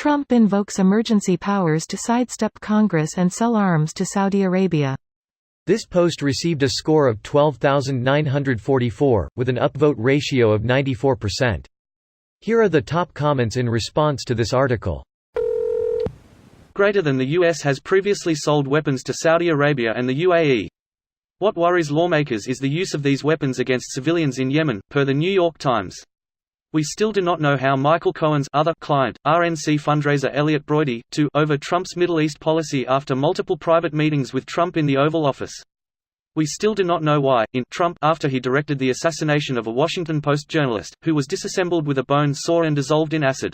Trump invokes emergency powers to sidestep Congress and sell arms to Saudi Arabia. This post received a score of 12,944, with an upvote ratio of 94%. Here are the top comments in response to this article. Greater than the US has previously sold weapons to Saudi Arabia and the UAE. What worries lawmakers is the use of these weapons against civilians in Yemen, per the New York Times. We still do not know how Michael Cohen's other client, RNC fundraiser Elliot Broidy, over Trump's Middle East policy after multiple private meetings with Trump in the Oval Office. We still do not know why, Trump after he directed the assassination of a Washington Post journalist, who was disassembled with a bone saw and dissolved in acid.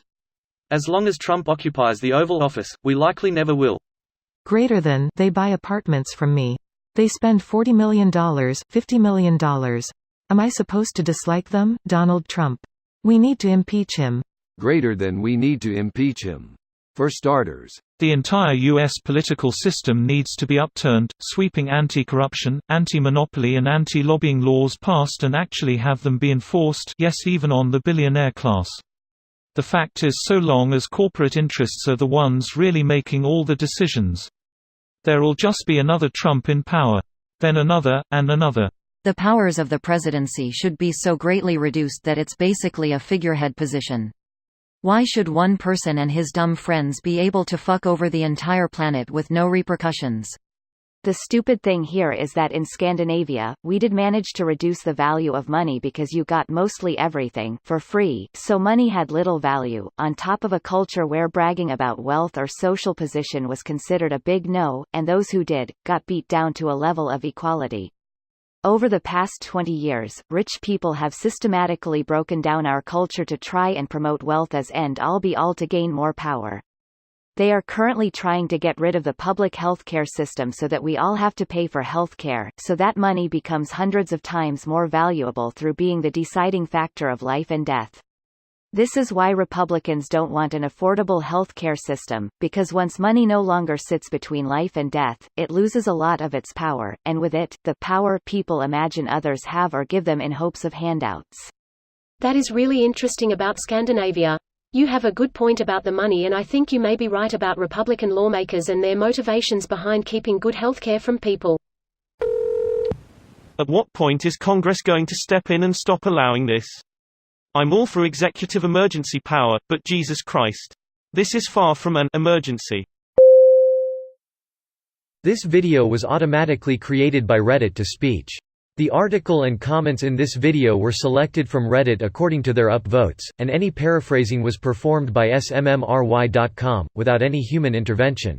As long as Trump occupies the Oval Office, we likely never will. Greater than, they buy apartments from me. They spend $40 million, $50 million. Am I supposed to dislike them? Donald Trump. We need to impeach him. Greater than, we need to impeach him. For starters, the entire U.S. political system needs to be upturned, sweeping anti-corruption, anti-monopoly and anti-lobbying laws passed and actually have them be enforced, yes, even on the billionaire class. The fact is, so long as corporate interests are the ones really making all the decisions, there'll just be another Trump in power. Then another, and another. The powers of the presidency should be so greatly reduced that it's basically a figurehead position. Why should one person and his dumb friends be able to fuck over the entire planet with no repercussions? The stupid thing here is that in Scandinavia, we did manage to reduce the value of money because you got mostly everything for free, so money had little value, on top of a culture where bragging about wealth or social position was considered a big no, and those who did, got beat down to a level of equality. Over the past 20 years, rich people have systematically broken down our culture to try and promote wealth as end-all be-all to gain more power. They are currently trying to get rid of the public healthcare system so that we all have to pay for healthcare, so that money becomes hundreds of times more valuable through being the deciding factor of life and death. This is why Republicans don't want an affordable healthcare system, because once money no longer sits between life and death, it loses a lot of its power, and with it, the power people imagine others have or give them in hopes of handouts. That is really interesting about Scandinavia. You have a good point about the money, and I think you may be right about Republican lawmakers and their motivations behind keeping good healthcare from people. At what point is Congress going to step in and stop allowing this? I'm all for executive emergency power, but Jesus Christ. This is far from an emergency. This video was automatically created by Reddit to speech. The article and comments in this video were selected from Reddit according to their upvotes, and any paraphrasing was performed by smmry.com, without any human intervention.